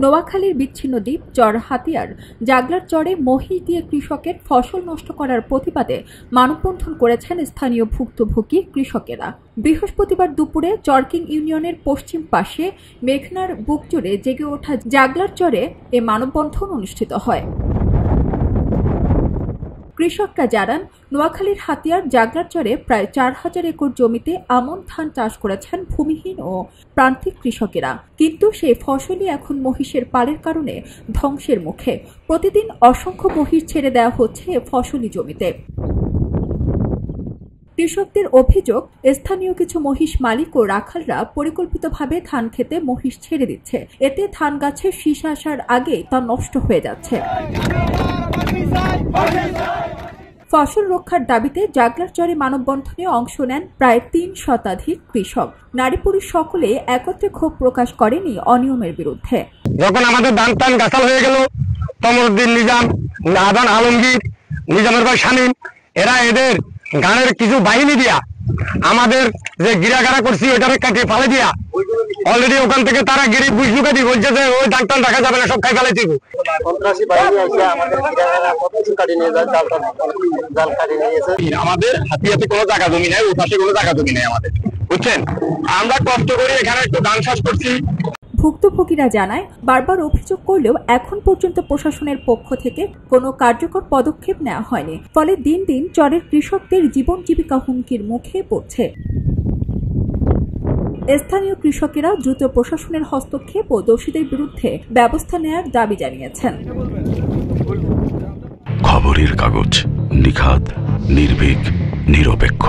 নোয়াখালীর বিচ্ছিন্ন দ্বীপ চর হাতিয়ার জাগলার চরে মহিষ দিয়ে কৃষকের ফসল নষ্ট করার প্রতিবাদে মানববন্ধন করেছেন স্থানীয় ভুক্তভোগী কৃষকেরা। বৃহস্পতিবার দুপুরে চরকিং ইউনিয়নের পশ্চিম পাশে মেঘনার বুক জুড়ে জেগে ওঠা জাগলার চরে এ মানববন্ধন অনুষ্ঠিত হয়। কৃষকরা জানান, নোয়াখালীর হাতিয়ার জাগলার চরে প্রায় ৪,০০০ একর জমিতে আমন ধান চাষ করেছেন ভূমিহীন ও প্রান্তিক কৃষকেরা, কিন্তু সেই ফসলই এখন মহিষের পালের কারণে ধ্বংসের মুখে। প্রতিদিন অসংখ্য মহিষ ছেড়ে দেওয়া হচ্ছে ফসলি জমিতে। কৃষকদের অভিযোগ, স্থানীয় কিছু মহিষ মালিক ও রাখালরা পরিকল্পিতভাবে ধান খেতে মহিষ ছেড়ে দিচ্ছে। এতে ধান গাছের শীষ আসার আগেই তা নষ্ট হয়ে যাচ্ছে। ফসল রক্ষার দাবিতে জাগলার চরে মানববন্ধনে অংশ নেন প্রায় ৩ শতাধিক কৃষক। নারী পুরুষ সকলে একত্রে ক্ষোভ প্রকাশ করেন এই অনিয়মের বিরুদ্ধে। যখন আমাদের ধান টান গাছাল হয়ে গেল, তমরুদ্দিন নিজাম, আদান আলমগীর, নিজামের ভাই শামীম, এরা এদের গানের কিছু বাহিনী দিয়া আমাদের যে গিরাগারা করছি ওইটারে কাটিয়ে ফেলে দিয়া অলরেডি ওখান থেকে তারা গিরি বুঝ লুকা দিয়ে বলছে যে ওই ধান টান রাখা যাবে না, সব খাই ফেলে দিব। আমাদের হাতিয়াতে কোনো জায়গা জমি নেই, ওই পাশে কোনো জায়গা জমি নেই আমাদের, বুঝছেন। আমরা কষ্ট করে এখানে একটু ধান চাষ করছি। ভুক্তভোগীরা জানায়, বারবার অভিযোগ করলেও এখন পর্যন্ত প্রশাসনের পক্ষ থেকে কোনো কার্যকর পদক্ষেপ নেওয়া হয়নি। ফলে দিন দিন চরের কৃষকদের জীবন জীবিকা হুমকির মুখে পড়ছে। স্থানীয় কৃষকেরা দ্রুত প্রশাসনের হস্তক্ষেপ ও দোষীদের বিরুদ্ধে ব্যবস্থা নেওয়ার দাবি জানিয়েছেন। খবরের কাগজ, নিখাত, নির্ভীক, নিরপেক্ষ।